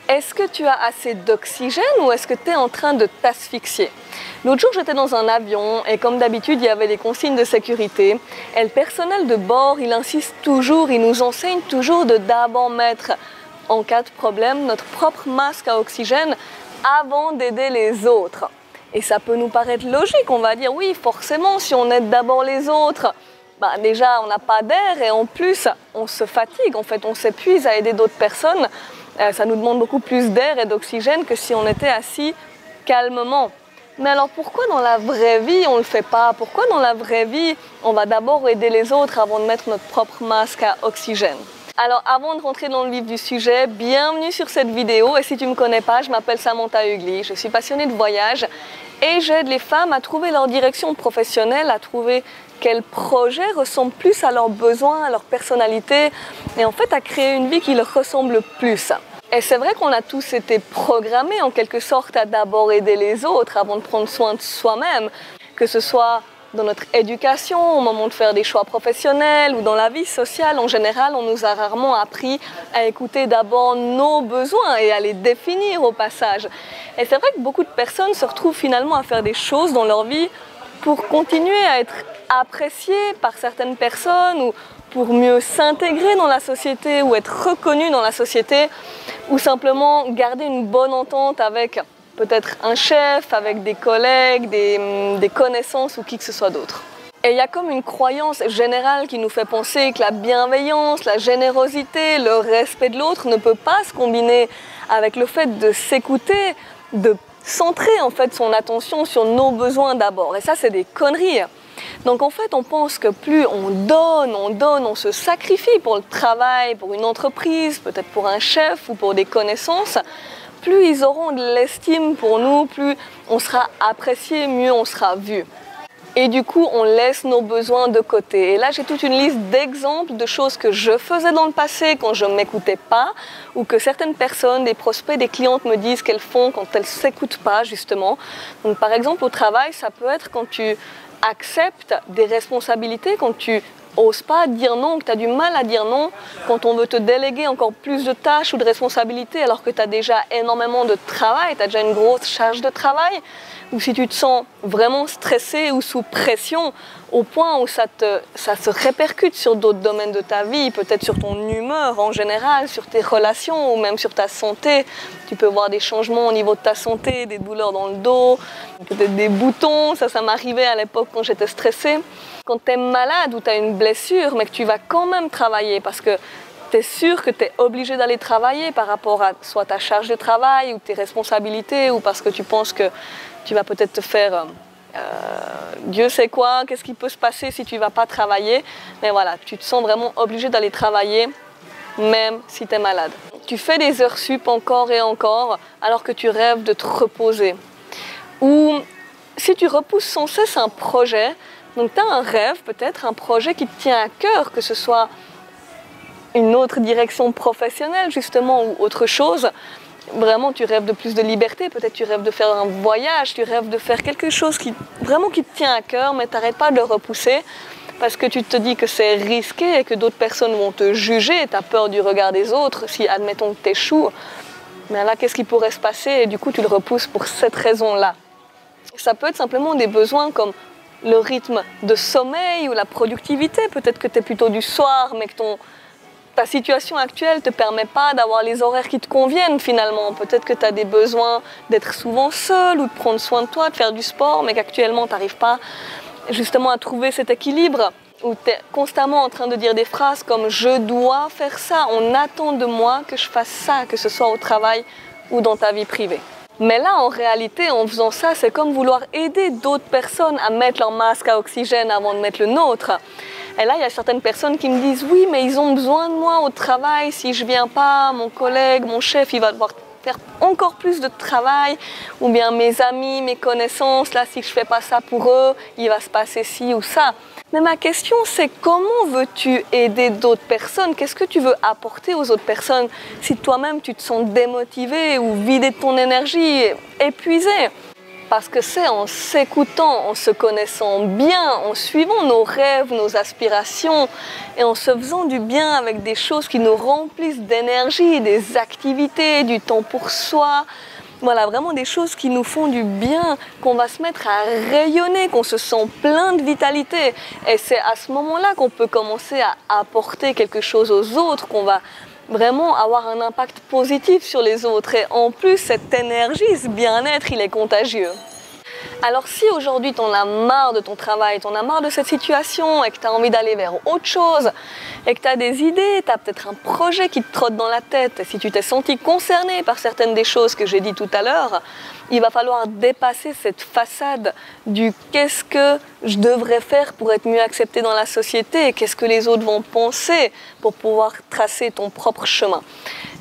Est-ce que tu as assez d'oxygène ou est-ce que tu es en train de t'asphyxier? L'autre jour, j'étais dans un avion et comme d'habitude, il y avait des consignes de sécurité. Et le personnel de bord, il insiste toujours, il nous enseigne toujours de d'abord mettre, en cas de problème, notre propre masque à oxygène avant d'aider les autres. Et ça peut nous paraître logique, on va dire oui, forcément, si on aide d'abord les autres, déjà on n'a pas d'air et en plus on se fatigue, en fait on s'épuise à aider d'autres personnes. Ça nous demande beaucoup plus d'air et d'oxygène que si on était assis calmement. Mais alors pourquoi dans la vraie vie on ne le fait pas? Pourquoi dans la vraie vie on va d'abord aider les autres avant de mettre notre propre masque à oxygène? Alors avant de rentrer dans le vif du sujet, bienvenue sur cette vidéo et si tu ne me connais pas, je m'appelle Samantha Hugli, je suis passionnée de voyage et j'aide les femmes à trouver leur direction professionnelle, à trouver quel projet ressemble plus à leurs besoins, à leur personnalité et en fait à créer une vie qui leur ressemble plus. Et c'est vrai qu'on a tous été programmés en quelque sorte à d'abord aider les autres avant de prendre soin de soi-même, que ce soit dans notre éducation, au moment de faire des choix professionnels ou dans la vie sociale en général, on nous a rarement appris à écouter d'abord nos besoins et à les définir au passage. Et c'est vrai que beaucoup de personnes se retrouvent finalement à faire des choses dans leur vie pour continuer à être appréciées par certaines personnes ou pour mieux s'intégrer dans la société ou être reconnues dans la société ou simplement garder une bonne entente avec peut-être un chef, avec des collègues, des connaissances ou qui que ce soit d'autre. Et il y a comme une croyance générale qui nous fait penser que la bienveillance, la générosité, le respect de l'autre ne peut pas se combiner avec le fait de s'écouter, de centrer en fait son attention sur nos besoins d'abord. Et ça, c'est des conneries. Donc en fait, on pense que plus on donne, on se sacrifie pour le travail, pour une entreprise, peut-être pour un chef ou pour des connaissances, plus ils auront de l'estime pour nous, plus on sera apprécié, mieux on sera vu. Et du coup, on laisse nos besoins de côté. Et là, j'ai toute une liste d'exemples de choses que je faisais dans le passé quand je ne m'écoutais pas ou que certaines personnes, des prospects, des clientes me disent qu'elles font quand elles ne s'écoutent pas, justement. Donc, par exemple, au travail, ça peut être quand tu acceptes des responsabilités, quand tu n'oses pas dire non, que tu as du mal à dire non, quand on veut te déléguer encore plus de tâches ou de responsabilités alors que tu as déjà énormément de travail, tu as déjà une grosse charge de travail, ou si tu te sens vraiment stressé ou sous pression au point où ça se répercute sur d'autres domaines de ta vie, peut-être sur ton humeur en général, sur tes relations ou même sur ta santé. Tu peux voir des changements au niveau de ta santé, des douleurs dans le dos, peut-être des boutons, ça m'arrivait à l'époque quand j'étais stressée. Quand tu es malade ou tu as une blessure, mais que tu vas quand même travailler parce que tu es sûr que tu es obligé d'aller travailler par rapport à soit ta charge de travail ou tes responsabilités ou parce que tu penses que tu vas peut-être te faire Dieu sait quoi, qu'est-ce qui peut se passer si tu ne vas pas travailler. Mais voilà, tu te sens vraiment obligé d'aller travailler même si tu es malade. Tu fais des heures sup encore et encore alors que tu rêves de te reposer. Ou si tu repousses sans cesse un projet, donc tu as un rêve peut-être, un projet qui te tient à cœur, que ce soit une autre direction professionnelle justement ou autre chose. Vraiment, tu rêves de plus de liberté, peut-être tu rêves de faire un voyage, tu rêves de faire quelque chose qui te tient à cœur, mais tu n'arrêtes pas de le repousser parce que tu te dis que c'est risqué et que d'autres personnes vont te juger, tu as peur du regard des autres, si admettons que tu échoues, mais là qu'est-ce qui pourrait se passer et du coup tu le repousses pour cette raison-là. Ça peut être simplement des besoins comme le rythme de sommeil ou la productivité, peut-être que tu es plutôt du soir, mais que ta situation actuelle ne te permet pas d'avoir les horaires qui te conviennent finalement. Peut-être que tu as des besoins d'être souvent seul ou de prendre soin de toi, de faire du sport, mais qu'actuellement tu n'arrives pas justement à trouver cet équilibre où tu es constamment en train de dire des phrases comme « je dois faire ça, on attend de moi que je fasse ça », que ce soit au travail ou dans ta vie privée. Mais là, en réalité, en faisant ça, c'est comme vouloir aider d'autres personnes à mettre leur masque à oxygène avant de mettre le nôtre. Et là, il y a certaines personnes qui me disent « oui, mais ils ont besoin de moi au travail, si je ne viens pas, mon collègue, mon chef, il va devoir faire encore plus de travail, ou bien mes amis, mes connaissances, là, si je ne fais pas ça pour eux, il va se passer ci ou ça ». Mais ma question, c'est comment veux-tu aider d'autres personnes? Qu'est-ce que tu veux apporter aux autres personnes si toi-même tu te sens démotivé ou vidé de ton énergie, épuisé? Parce que c'est en s'écoutant, en se connaissant bien, en suivant nos rêves, nos aspirations et en se faisant du bien avec des choses qui nous remplissent d'énergie, des activités, du temps pour soi. Voilà, vraiment des choses qui nous font du bien, qu'on va se mettre à rayonner, qu'on se sent plein de vitalité. Et c'est à ce moment-là qu'on peut commencer à apporter quelque chose aux autres, qu'on va vraiment avoir un impact positif sur les autres. Et en plus, cette énergie, ce bien-être, il est contagieux. Alors si aujourd'hui tu en as marre de ton travail, tu en as marre de cette situation et que tu as envie d'aller vers autre chose et que tu as des idées, tu as peut-être un projet qui te trotte dans la tête, et si tu t'es senti concerné par certaines des choses que j'ai dit tout à l'heure, il va falloir dépasser cette façade du qu'est-ce que je devrais faire pour être mieux accepté dans la société et qu'est-ce que les autres vont penser pour pouvoir tracer ton propre chemin.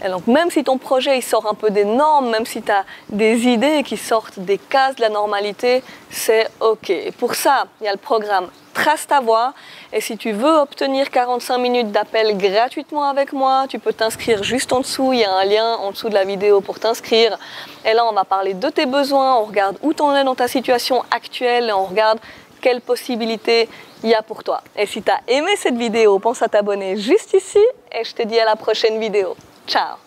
Et donc même si ton projet il sort un peu des normes, même si tu as des idées qui sortent des cases de la normalité, c'est OK. Et pour ça, il y a le programme Trace ta voix. Et si tu veux obtenir 45 minutes d'appel gratuitement avec moi, tu peux t'inscrire juste en dessous. Il y a un lien en dessous de la vidéo pour t'inscrire. Et là, on va parler de tes besoins, on regarde où tu en es dans ta situation actuelle et on regarde quelles possibilités il y a pour toi. Et si tu as aimé cette vidéo, pense à t'abonner juste ici et je te dis à la prochaine vidéo. Ciao!